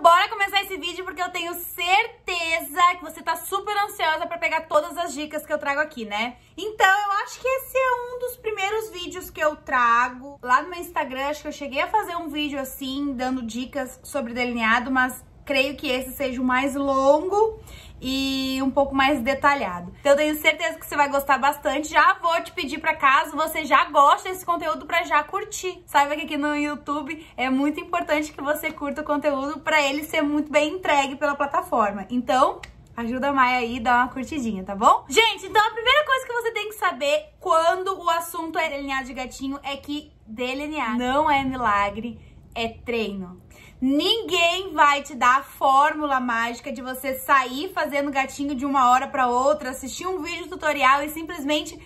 bora começar esse vídeo porque eu tenho certeza que você tá super ansiosa pra pegar todas as dicas que eu trago aqui, né? Então, eu acho que esse é um dos primeiros vídeos que eu trago. Lá no meu Instagram, acho que eu cheguei a fazer um vídeo assim, dando dicas sobre delineado, mas creio que esse seja o mais longo e um pouco mais detalhado. Então eu tenho certeza que você vai gostar bastante. Já vou te pedir pra caso você já gosta desse conteúdo pra já curtir. Saiba que aqui no YouTube é muito importante que você curta o conteúdo pra ele ser muito bem entregue pela plataforma. Então, ajuda a Maia aí, dá uma curtidinha, tá bom? Gente, então a primeira coisa que você tem que saber quando o assunto é delineado de gatinho é que delinear não é milagre, é treino. Ninguém vai te dar a fórmula mágica de você sair fazendo gatinho de uma hora pra outra, assistir um vídeo tutorial e simplesmente,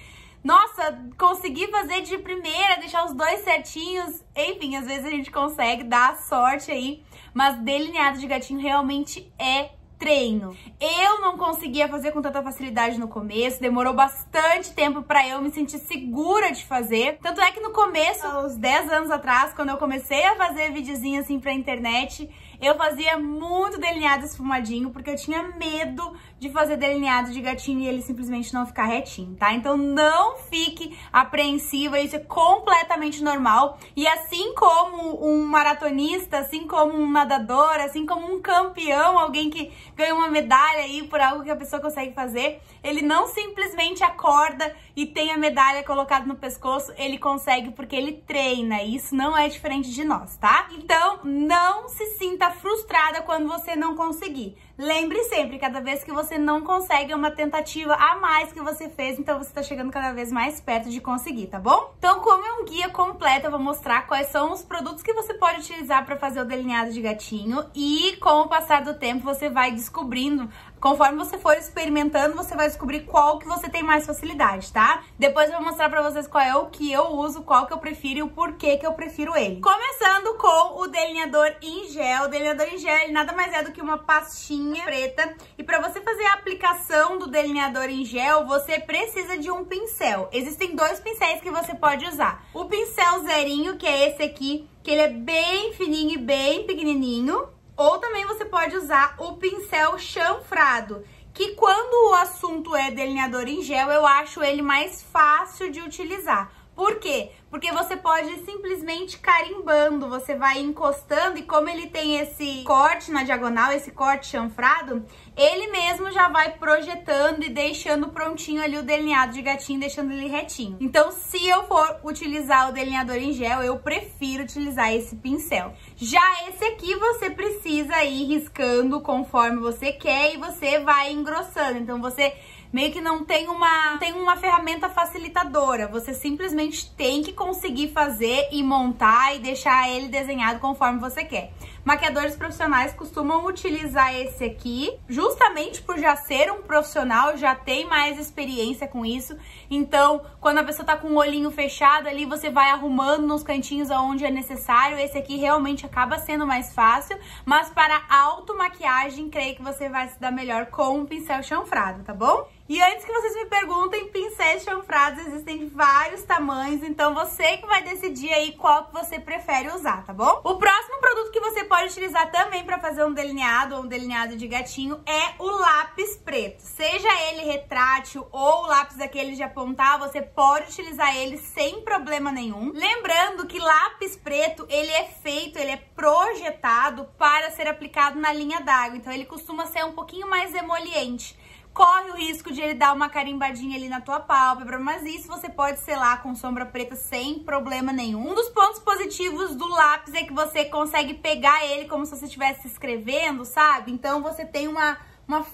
nossa, conseguir fazer de primeira, deixar os dois certinhos. Enfim, às vezes a gente consegue dar sorte aí, mas delineado de gatinho realmente é treino. Eu não conseguia fazer com tanta facilidade no começo, demorou bastante tempo pra eu me sentir segura de fazer. Tanto é que no começo, uns 10 anos atrás, quando eu comecei a fazer videozinho assim pra internet, eu fazia muito delineado esfumadinho, porque eu tinha medo de fazer delineado de gatinho e ele simplesmente não ficar retinho, tá? Então não fique apreensiva, isso é completamente normal. E assim como um maratonista, assim como um nadador, assim como um campeão, alguém que ganha uma medalha aí por algo que a pessoa consegue fazer, ele não simplesmente acorda e tem a medalha colocada no pescoço, ele consegue porque ele treina, e isso não é diferente de nós, tá? Então não se sinta frustrada quando você não conseguir. Lembre sempre, cada vez que você não consegue é uma tentativa a mais que você fez, então você tá chegando cada vez mais perto de conseguir, tá bom? Então, como é um guia completo, eu vou mostrar quais são os produtos que você pode utilizar para fazer o delineado de gatinho, e com o passar do tempo você vai descobrindo, conforme você for experimentando, você vai descobrir qual que você tem mais facilidade, tá? Depois eu vou mostrar pra vocês qual é o que eu uso, qual que eu prefiro e o porquê que eu prefiro ele. Começando com o delineador em gel. O delineador em gel, ele nada mais é do que uma pastinha preta. E pra você fazer a aplicação do delineador em gel, você precisa de um pincel. Existem dois pincéis que você pode usar. O pincel zerinho, que é esse aqui, que ele é bem fininho e bem pequenininho. Ou também você pode usar o pincel chanfrado, que quando o assunto é delineador em gel, eu acho ele mais fácil de utilizar. Por quê? Porque você pode simplesmente carimbando, você vai encostando e como ele tem esse corte na diagonal, esse corte chanfrado, ele mesmo já vai projetando e deixando prontinho ali o delineado de gatinho, deixando ele retinho. Então, se eu for utilizar o delineador em gel, eu prefiro utilizar esse pincel. Já esse aqui você precisa ir riscando conforme você quer e você vai engrossando. Então, você meio que não tem uma ferramenta facilitadora, você simplesmente tem que conseguir fazer e montar e deixar ele desenhado conforme você quer. Maquiadores profissionais costumam utilizar esse aqui, justamente por já ser um profissional, já tem mais experiência com isso. Então, quando a pessoa tá com o olhinho fechado ali, você vai arrumando nos cantinhos onde é necessário. Esse aqui realmente acaba sendo mais fácil, mas para automaquiagem, creio que você vai se dar melhor com um pincel chanfrado, tá bom? E antes que vocês me perguntem, pincéis chanfrados existem de vários tamanhos, então você que vai decidir aí qual que você prefere usar, tá bom? O próximo produto que você pode utilizar também para fazer um delineado ou um delineado de gatinho é o lápis preto. Seja ele retrátil ou o lápis daquele de apontar, você pode utilizar ele sem problema nenhum. Lembrando que lápis preto, ele é projetado para ser aplicado na linha d'água, então ele costuma ser um pouquinho mais emoliente. Corre o risco de ele dar uma carimbadinha ali na tua pálpebra, mas isso você pode selar com sombra preta sem problema nenhum. Um dos pontos positivos do lápis é que você consegue pegar ele como se você estivesse escrevendo, sabe? Então você tem uma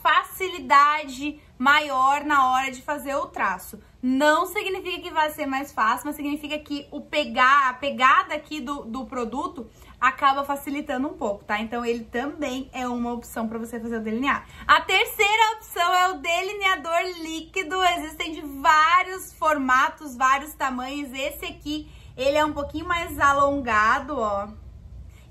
facilidade maior na hora de fazer o traço. Não significa que vai ser mais fácil, mas significa que a pegada aqui do produto acaba facilitando um pouco, tá? Então ele também é uma opção para você fazer o delineado. A terceira opção é o delineador líquido. Existem de vários formatos, vários tamanhos. Esse aqui, ele é um pouquinho mais alongado, ó.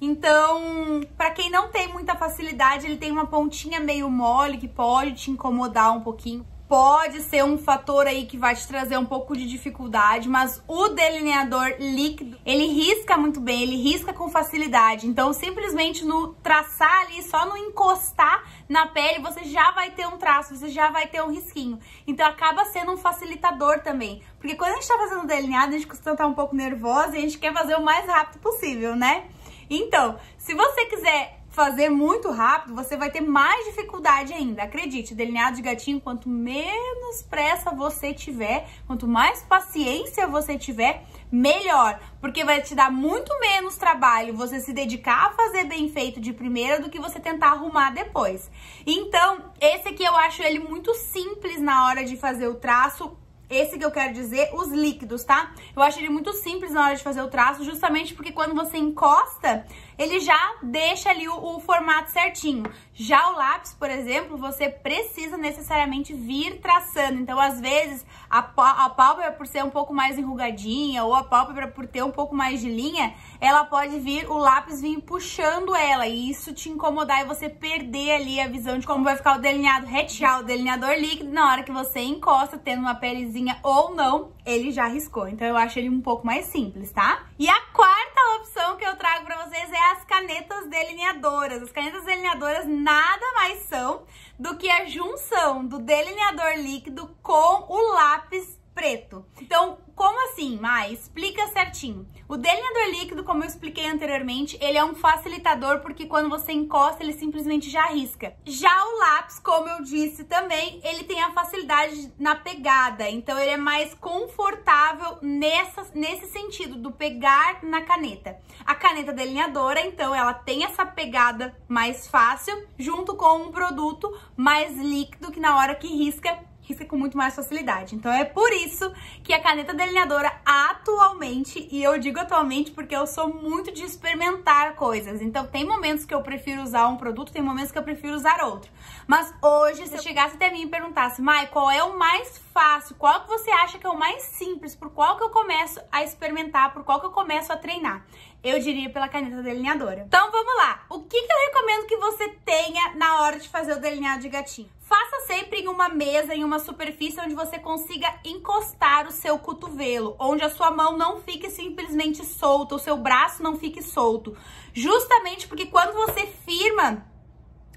Então, pra quem não tem muita facilidade, ele tem uma pontinha meio mole que pode te incomodar um pouquinho. pode ser um fator aí que vai te trazer um pouco de dificuldade, mas o delineador líquido, ele risca muito bem, ele risca com facilidade. Então, simplesmente no traçar ali, só no encostar na pele, você já vai ter um traço, você já vai ter um risquinho. Então, acaba sendo um facilitador também. Porque quando a gente tá fazendo delineado, a gente costuma estar um pouco nervosa e a gente quer fazer o mais rápido possível, né? Então, se você quiser fazer muito rápido, você vai ter mais dificuldade ainda. Acredite, delineado de gatinho, quanto menos pressa você tiver, quanto mais paciência você tiver, melhor. Porque vai te dar muito menos trabalho você se dedicar a fazer bem feito de primeira do que você tentar arrumar depois. Então, esse aqui eu acho ele muito simples na hora de fazer o traço. Esse que eu quero dizer, os líquidos, tá? Eu acho ele muito simples na hora de fazer o traço, justamente porque quando você encosta, ele já deixa ali o formato certinho. Já o lápis, por exemplo, você precisa necessariamente vir traçando. Então, às vezes, a pálpebra, por ser um pouco mais enrugadinha, ou a pálpebra por ter um pouco mais de linha, ela pode vir, o lápis vir puxando ela, e isso te incomodar e você perder ali a visão de como vai ficar o delineado retinho. O delineador líquido, na hora que você encosta, tendo uma pelezinha ou não, ele já riscou. Então, eu acho ele um pouco mais simples, tá? E a quarta opção que eu trago pra vocês é as canetas delineadoras. As canetas delineadoras nada mais são do que a junção do delineador líquido com o lápis preto. Então, como assim, Mai? Explica certinho. O delineador líquido, como eu expliquei anteriormente, ele é um facilitador porque quando você encosta, ele simplesmente já risca. Já o lápis, como eu disse também, ele tem a facilidade na pegada. Então, ele é mais confortável nesse sentido, do pegar na caneta. A caneta delineadora, então, ela tem essa pegada mais fácil, junto com um produto mais líquido, que na hora que risca com muito mais facilidade. Então é por isso que a caneta delineadora atualmente, e eu digo atualmente porque eu sou muito de experimentar coisas, então tem momentos que eu prefiro usar um produto, tem momentos que eu prefiro usar outro. Mas hoje, se eu chegasse até mim e perguntasse, Mai, qual é o mais fácil, qual que você acha que é o mais simples, por qual que eu começo a experimentar, por qual que eu começo a treinar? Eu diria pela caneta delineadora. Então vamos lá, o que eu recomendo que você tenha na hora de fazer o delineado de gatinho? Faça sempre em uma mesa, em uma superfície onde você consiga encostar o seu cotovelo, onde a sua mão não fique simplesmente solta, o seu braço não fique solto. Justamente porque quando você firma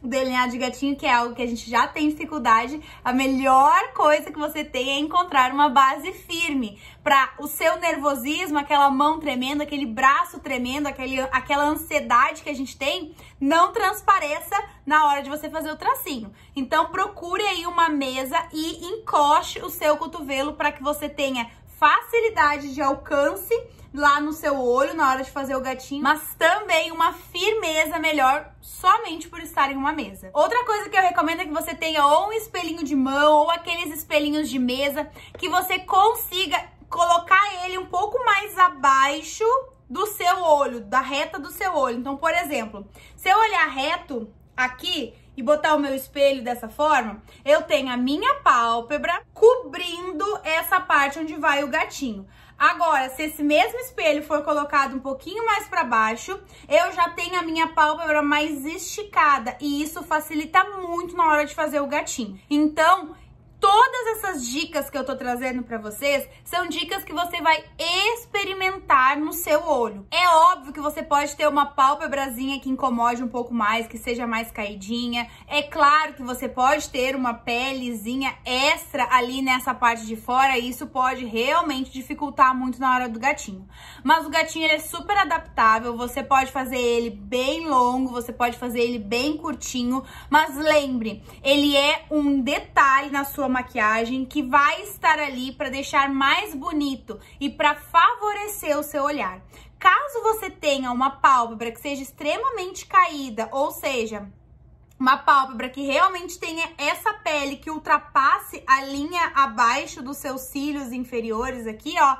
o delineado de gatinho, que é algo que a gente já tem dificuldade, a melhor coisa que você tem é encontrar uma base firme para o seu nervosismo, aquela mão tremendo, aquele braço tremendo, aquela ansiedade que a gente tem, não transpareça na hora de você fazer o tracinho. Então procure aí uma mesa e encoste o seu cotovelo para que você tenha facilidade de alcance lá no seu olho na hora de fazer o gatinho, mas também uma firmeza melhor somente por estar em uma mesa. Outra coisa que eu recomendo é que você tenha ou um espelhinho de mão ou aqueles espelhinhos de mesa que você consiga colocar ele um pouco mais abaixo do seu olho, da reta do seu olho. Então, por exemplo, se eu olhar reto aqui e botar o meu espelho dessa forma, eu tenho a minha pálpebra cobrindo essa parte onde vai o gatinho. Agora, se esse mesmo espelho for colocado um pouquinho mais para baixo, eu já tenho a minha pálpebra mais esticada e isso facilita muito na hora de fazer o gatinho. Então, todas essas dicas que eu tô trazendo pra vocês são dicas que você vai experimentar no seu olho. É óbvio que você pode ter uma pálpebrazinha que incomode um pouco mais, que seja mais caidinha. É claro que você pode ter uma pelezinha extra ali nessa parte de fora e isso pode realmente dificultar muito na hora do gatinho. Mas o gatinho, ele é super adaptável, você pode fazer ele bem longo, você pode fazer ele bem curtinho, mas lembre, ele é um detalhe na sua maquiagem que vai estar ali para deixar mais bonito e para favorecer o seu olhar. Caso você tenha uma pálpebra que seja extremamente caída, ou seja, uma pálpebra que realmente tenha essa pele que ultrapasse a linha abaixo dos seus cílios inferiores aqui, ó,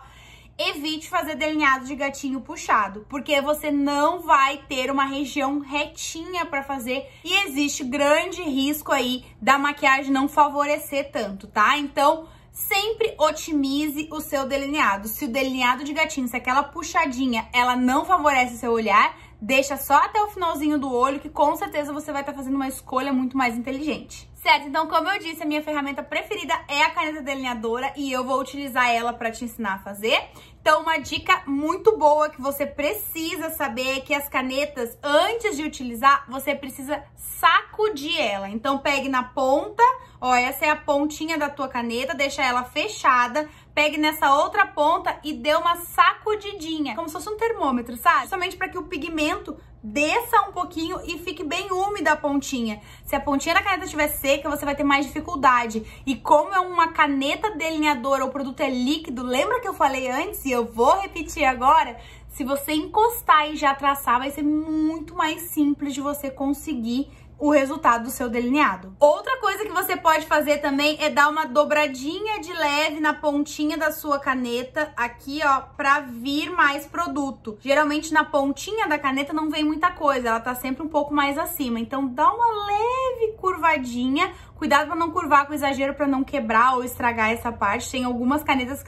evite fazer delineado de gatinho puxado, porque você não vai ter uma região retinha para fazer e existe grande risco aí da maquiagem não favorecer tanto, tá? Então, sempre otimize o seu delineado. Se o delineado de gatinho, se aquela puxadinha, ela não favorece o seu olhar, deixa só até o finalzinho do olho, que com certeza você vai estar fazendo uma escolha muito mais inteligente. Certo? Então, como eu disse, a minha ferramenta preferida é a caneta delineadora e eu vou utilizar ela para te ensinar a fazer. Então, uma dica muito boa que você precisa saber é que as canetas, antes de utilizar, você precisa sacudir ela. Então, pegue na ponta, ó, essa é a pontinha da tua caneta, deixa ela fechada, pegue nessa outra ponta e dê uma sacudidinha, como se fosse um termômetro, sabe? Somente para que o pigmento desça um pouquinho e fique bem úmida a pontinha. Se a pontinha da caneta estiver seca, você vai ter mais dificuldade. E como é uma caneta delineadora, o produto é líquido, lembra que eu falei antes e eu vou repetir agora? Se você encostar e já traçar, vai ser muito mais simples de você conseguir o resultado do seu delineado. Outra coisa que você pode fazer também é dar uma dobradinha de leve na pontinha da sua caneta, aqui ó, pra vir mais produto. Geralmente na pontinha da caneta não vem muita coisa, ela tá sempre um pouco mais acima. Então dá uma leve curvadinha, cuidado pra não curvar com exagero, pra não quebrar ou estragar essa parte. Tem algumas canetas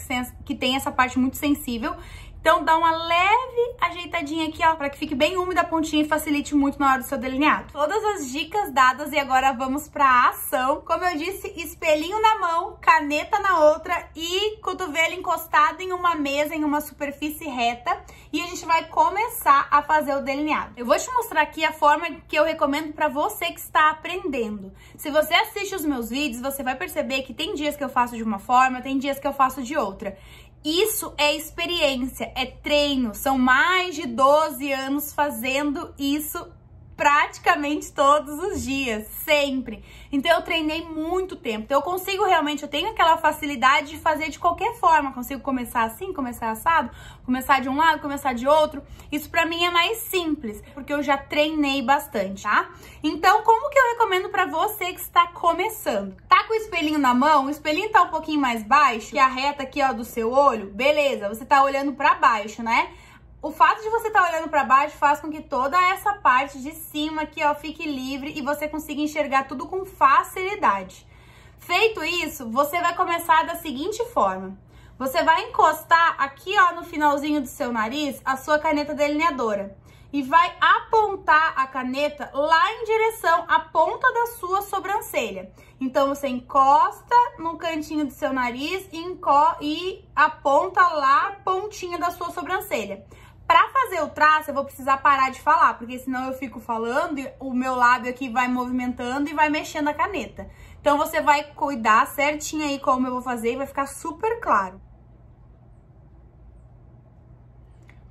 que tem essa parte muito sensível. Então, dá uma leve ajeitadinha aqui, ó, pra que fique bem úmida a pontinha e facilite muito na hora do seu delineado. Todas as dicas dadas e agora vamos pra ação. Como eu disse, espelhinho na mão, caneta na outra e cotovelo encostado em uma mesa, em uma superfície reta. E a gente vai começar a fazer o delineado. Eu vou te mostrar aqui a forma que eu recomendo pra você que está aprendendo. Se você assiste os meus vídeos, você vai perceber que tem dias que eu faço de uma forma, tem dias que eu faço de outra. Isso é experiência, é treino, são mais de 12 anos fazendo isso praticamente todos os dias, sempre. Então eu treinei muito tempo, então eu consigo realmente, eu tenho aquela facilidade de fazer de qualquer forma, consigo começar assim, começar assado, começar de um lado, começar de outro. Isso pra mim é mais simples, porque eu já treinei bastante, tá? Então como que eu recomendo pra você que está começando? Tá com o espelhinho na mão, o espelhinho tá um pouquinho mais baixo, que a reta aqui ó do seu olho, beleza, você tá olhando pra baixo, né? O fato de você estar olhando para baixo faz com que toda essa parte de cima aqui, ó, fique livre e você consiga enxergar tudo com facilidade. Feito isso, você vai começar da seguinte forma. Você vai encostar aqui, ó, no finalzinho do seu nariz, a sua caneta delineadora. E vai apontar a caneta lá em direção à ponta da sua sobrancelha. Então, você encosta no cantinho do seu nariz e aponta lá a pontinha da sua sobrancelha. Para fazer o traço, eu vou precisar parar de falar, porque senão eu fico falando e o meu lábio aqui vai movimentando e vai mexendo a caneta. Então, você vai cuidar certinho aí como eu vou fazer e vai ficar super claro.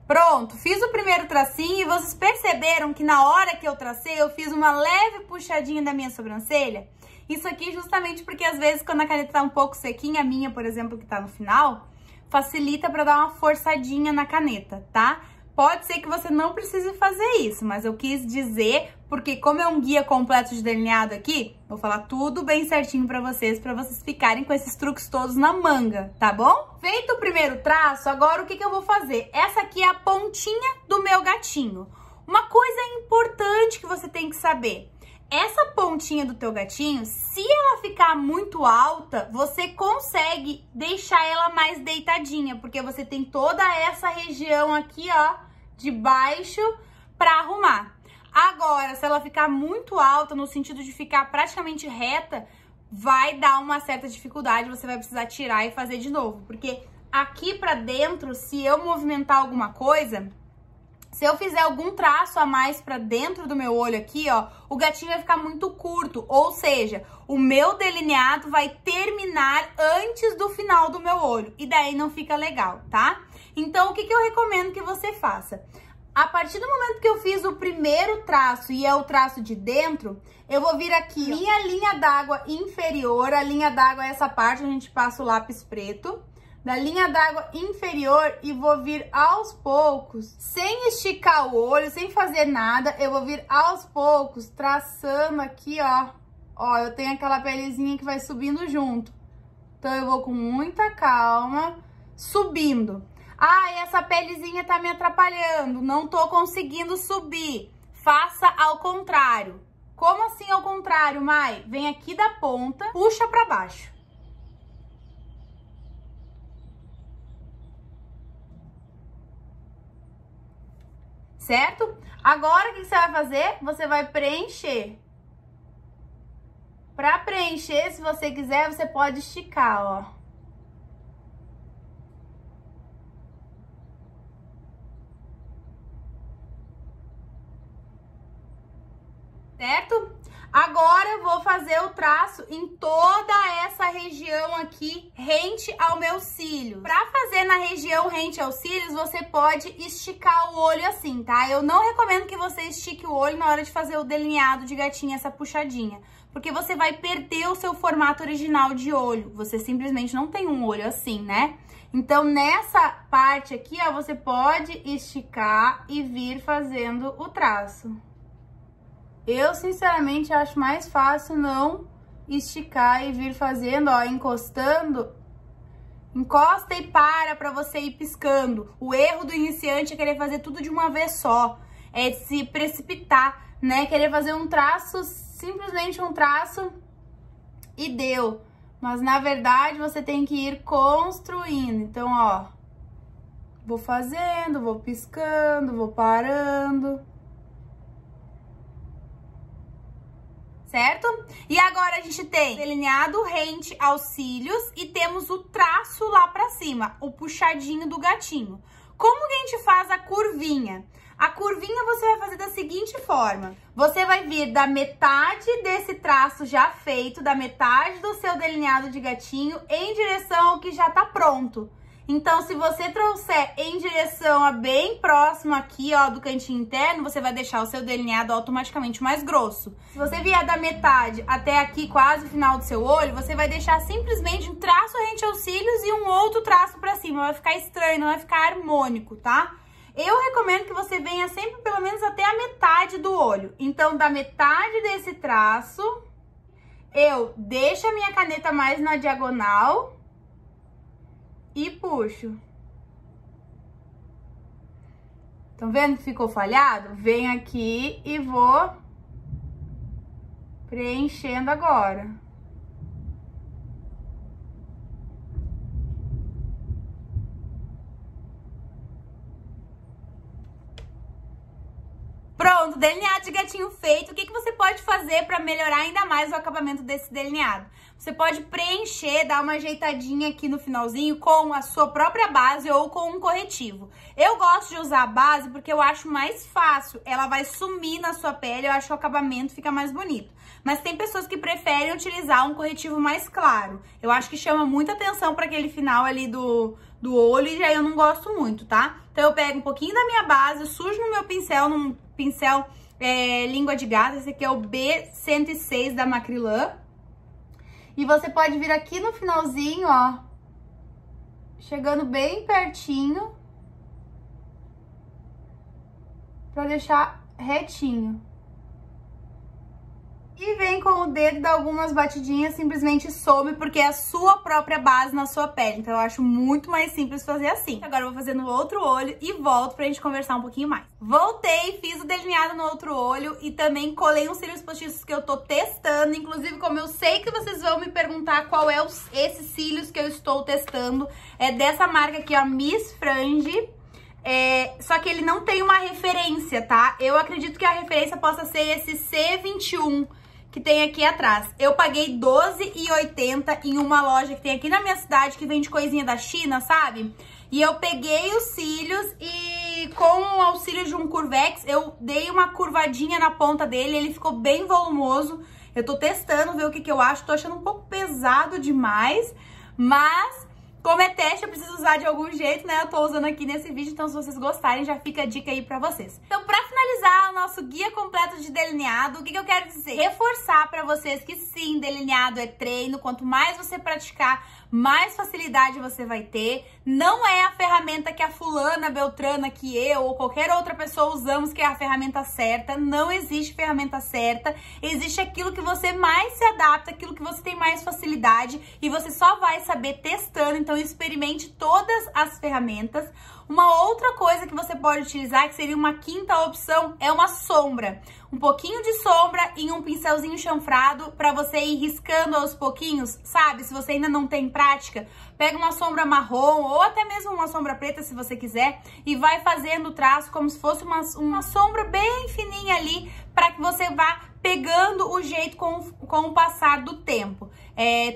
Pronto, fiz o primeiro tracinho e vocês perceberam que na hora que eu tracei, eu fiz uma leve puxadinha da minha sobrancelha? Isso aqui justamente porque às vezes quando a caneta tá um pouco sequinha, a minha, por exemplo, que tá no final, facilita pra dar uma forçadinha na caneta, tá? Pode ser que você não precise fazer isso, mas eu quis dizer, porque como é um guia completo de delineado aqui, vou falar tudo bem certinho pra vocês ficarem com esses truques todos na manga, tá bom? Feito o primeiro traço, agora o que eu vou fazer? Essa aqui é a pontinha do meu gatinho. Uma coisa importante que você tem que saber. Essa pontinha do teu gatinho, se ela ficar muito alta, você consegue deixar ela mais deitadinha, porque você tem toda essa região aqui, ó, de baixo pra arrumar. Agora, se ela ficar muito alta, no sentido de ficar praticamente reta, vai dar uma certa dificuldade, você vai precisar tirar e fazer de novo, porque aqui pra dentro, se eu movimentar alguma coisa... Se eu fizer algum traço a mais pra dentro do meu olho aqui, ó, o gatinho vai ficar muito curto. Ou seja, o meu delineado vai terminar antes do final do meu olho. E daí não fica legal, tá? Então, o que eu recomendo que você faça? A partir do momento que eu fiz o primeiro traço e é o traço de dentro, eu vou vir aqui, ó, minha linha d'água inferior. A linha d'água é essa parte, a gente passa o lápis preto. Da linha d'água inferior e vou vir aos poucos, sem esticar o olho, sem fazer nada, eu vou vir aos poucos, traçando aqui, ó. Ó, eu tenho aquela pelezinha que vai subindo junto. Então, eu vou com muita calma, subindo. Ah, essa pelezinha tá me atrapalhando, não tô conseguindo subir. Faça ao contrário. Como assim ao contrário, Mai? Vem aqui da ponta, puxa pra baixo. certo? Agora, o que você vai fazer? Você vai preencher. Pra preencher, se você quiser, você pode esticar, ó. Certo? Agora eu vou fazer o traço em toda essa região aqui, rente ao meu cílio. Pra fazer na região rente aos cílios, você pode esticar o olho assim, tá? Eu não recomendo que você estique o olho na hora de fazer o delineado de gatinha, essa puxadinha, porque você vai perder o seu formato original de olho. Você simplesmente não tem um olho assim, né? Então, nessa parte aqui, ó, você pode esticar e vir fazendo o traço. Eu, sinceramente, acho mais fácil não esticar e vir fazendo, ó, encostando. Encosta e pra você ir piscando. O erro do iniciante é querer fazer tudo de uma vez só. É se precipitar, né? Querer fazer um traço, simplesmente um traço e deu. Mas, na verdade, você tem que ir construindo. Então, ó, vou fazendo, vou piscando, vou parando. Certo? E agora a gente tem delineado rente aos cílios e temos o traço lá pra cima, o puxadinho do gatinho. Como que a gente faz a curvinha? A curvinha você vai fazer da seguinte forma. Você vai vir da metade desse traço já feito, da metade do seu delineado de gatinho, em direção ao que já tá pronto. Então, se você trouxer em direção a bem próximo aqui, ó, do cantinho interno, você vai deixar o seu delineado automaticamente mais grosso. Se você vier da metade até aqui, quase o final do seu olho, você vai deixar simplesmente um traço rente aos cílios e um outro traço pra cima. Vai ficar estranho, não vai ficar harmônico, tá? Eu recomendo que você venha sempre pelo menos até a metade do olho. Então, da metade desse traço, eu deixo a minha caneta mais na diagonal e puxo. Estão vendo que ficou falhado? Venho aqui e vou preenchendo agora. Pronto, delineado de gatinho feito. O que você pode fazer para melhorar ainda mais o acabamento desse delineado? Você pode preencher, dar uma ajeitadinha aqui no finalzinho com a sua própria base ou com um corretivo. Eu gosto de usar a base porque eu acho mais fácil. Ela vai sumir na sua pele, eu acho que o acabamento fica mais bonito. Mas tem pessoas que preferem utilizar um corretivo mais claro. Eu acho que chama muita atenção para aquele final ali do olho e aí eu não gosto muito, tá? Então eu pego um pouquinho da minha base, sujo no meu pincel, num pincel língua de gato. Esse aqui é o B106 da Macrylan. E você pode vir aqui no finalzinho, ó, chegando bem pertinho, pra deixar retinho. E vem com o dedo, dá algumas batidinhas, simplesmente some, porque é a sua própria base na sua pele. Então eu acho muito mais simples fazer assim. Agora eu vou fazer no outro olho e volto pra gente conversar um pouquinho mais. Voltei, fiz o delineado no outro olho e também colei uns cílios postiços que eu tô testando. Inclusive, como eu sei que vocês vão me perguntar qual é esses cílios que eu estou testando, é dessa marca aqui, ó, Miss Frange. Só que ele não tem uma referência, tá? Eu acredito que a referência possa ser esse C21 que tem aqui atrás. Eu paguei R$12,80 em uma loja que tem aqui na minha cidade, que vende coisinha da China, sabe? E eu peguei os cílios e com o auxílio de um Curvex, eu dei uma curvadinha na ponta dele, ele ficou bem volumoso. Eu tô testando, ver o que eu acho, tô achando um pouco pesado demais, mas como é teste, eu preciso usar de algum jeito, né? Eu tô usando aqui nesse vídeo, então se vocês gostarem, já fica a dica aí pra vocês. Então, pra finalizar o nosso guia completo de delineado, o que eu quero dizer? Reforçar pra vocês que sim, delineado é treino. Quanto mais você praticar, mais facilidade você vai ter. Não é a ferramenta que a fulana, beltrana, que eu ou qualquer outra pessoa usamos que é a ferramenta certa. Não existe ferramenta certa. Existe aquilo que você mais se adapta, aquilo que você tem mais facilidade e você só vai saber testando. Então, experimente todas as ferramentas. Uma outra coisa que você pode utilizar, que seria uma quinta opção, é uma sombra. Um pouquinho de sombra em um pincelzinho chanfrado para você ir riscando aos pouquinhos, sabe? Se você ainda não tem prática, pega uma sombra marrom ou até mesmo uma sombra preta, se você quiser, e vai fazendo o traço como se fosse uma sombra bem fininha ali, para que você vá pegando o jeito com o passar do tempo.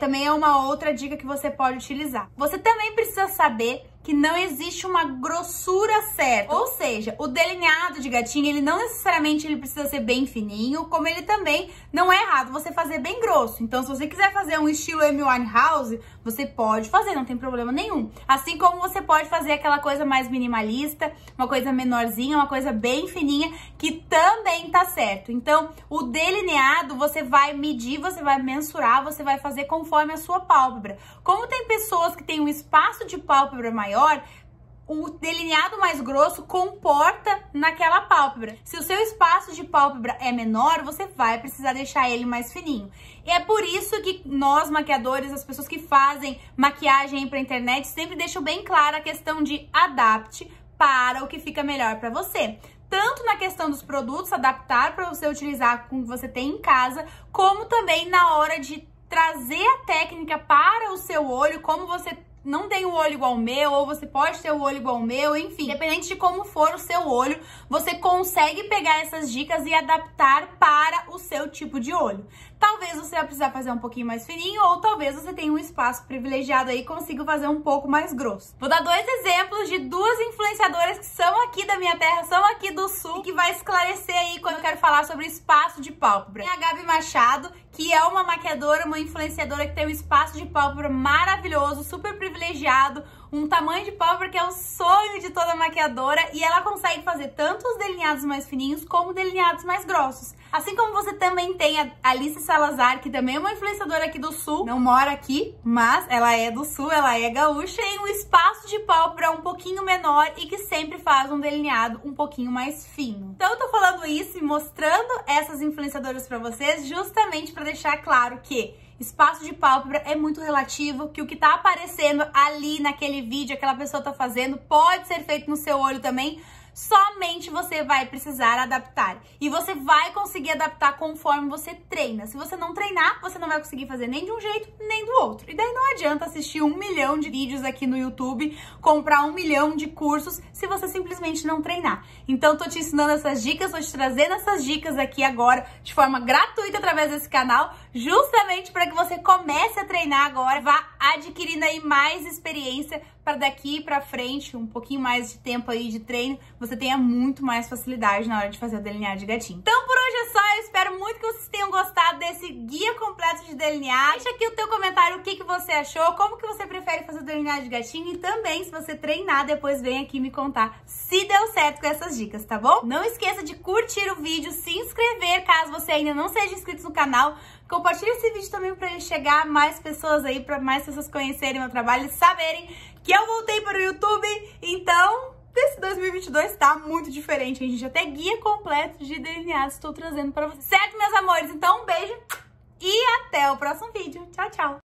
Também é uma outra dica que você pode utilizar. Você também precisa saber que não existe uma grossura certa, ou seja, o delineado de gatinho, ele não necessariamente ele precisa ser bem fininho, como ele também não é errado você fazer bem grosso. Então, se você quiser fazer um estilo Amy Winehouse, você pode fazer, não tem problema nenhum. Assim como você pode fazer aquela coisa mais minimalista, uma coisa menorzinha, uma coisa bem fininha, que também tá certo. Então, o delineado você vai medir, você vai mensurar, você vai fazer conforme a sua pálpebra. Como tem pessoas que têm um espaço de pálpebra maior, o delineado mais grosso comporta naquela pálpebra. Se o seu espaço de pálpebra é menor, você vai precisar deixar ele mais fininho. E é por isso que nós, maquiadores, as pessoas que fazem maquiagem pra internet, sempre deixam bem clara a questão de adapte para o que fica melhor pra você. Tanto na questão dos produtos, adaptar para você utilizar com o que você tem em casa, como também na hora de trazer a técnica para o seu olho, como você não tem o olho igual ao meu, ou você pode ter o olho igual ao meu, enfim, independente de como for o seu olho, você consegue pegar essas dicas e adaptar para o seu tipo de olho. Talvez você vai precisar fazer um pouquinho mais fininho, ou talvez você tenha um espaço privilegiado aí e consiga fazer um pouco mais grosso. Vou dar dois exemplos de duas influenciadoras que são aqui da minha terra, são aqui do sul, e que vai esclarecer aí quando eu quero falar sobre espaço de pálpebra. Tem a Gabi Machado, que é uma maquiadora, uma influenciadora que tem um espaço de pálpebra maravilhoso, super privilegiado, um tamanho de pálpebra que é o sonho de toda maquiadora, e ela consegue fazer tanto os delineados mais fininhos como delineados mais grossos. Assim como você também tem a Alice Salazar, que também é uma influenciadora aqui do sul, não mora aqui, mas ela é do sul, ela é gaúcha, tem um espaço de pálpebra um pouquinho menor e que sempre faz um delineado um pouquinho mais fino. Então eu tô falando isso e mostrando essas influenciadoras pra vocês justamente pra deixar claro que espaço de pálpebra é muito relativo, que o que tá aparecendo ali naquele vídeo, aquela pessoa tá fazendo, pode ser feito no seu olho também, somente você vai precisar adaptar. E você vai conseguir adaptar conforme você treina. Se você não treinar, você não vai conseguir fazer nem de um jeito, nem do outro. E daí não adianta assistir 1 milhão de vídeos aqui no YouTube, comprar 1 milhão de cursos, se você simplesmente não treinar. Então, tô te ensinando essas dicas, tô te trazendo essas dicas aqui agora, de forma gratuita, através desse canal, justamente para que você comece a treinar agora, vá adquirindo aí mais experiência, para daqui pra frente, um pouquinho mais de tempo aí de treino, você tenha muito mais facilidade na hora de fazer o delineado de gatinho. Então por hoje é só, eu espero muito que vocês tenham gostado desse guia completo de delineado. Deixa aqui o teu comentário o que você achou, como que você prefere fazer o delineado de gatinho, e também se você treinar, depois vem aqui me contar se deu certo com essas dicas, tá bom? Não esqueça de curtir o vídeo, se inscrever caso você ainda não seja inscrito no canal, compartilhe esse vídeo também para ele chegar a mais pessoas aí, para mais pessoas conhecerem meu trabalho e saberem que eu voltei para o YouTube. Então, esse 2022 tá muito diferente, a gente até guia completo de delineados estou trazendo para vocês. Certo, meus amores? Então, um beijo e até o próximo vídeo. Tchau, tchau!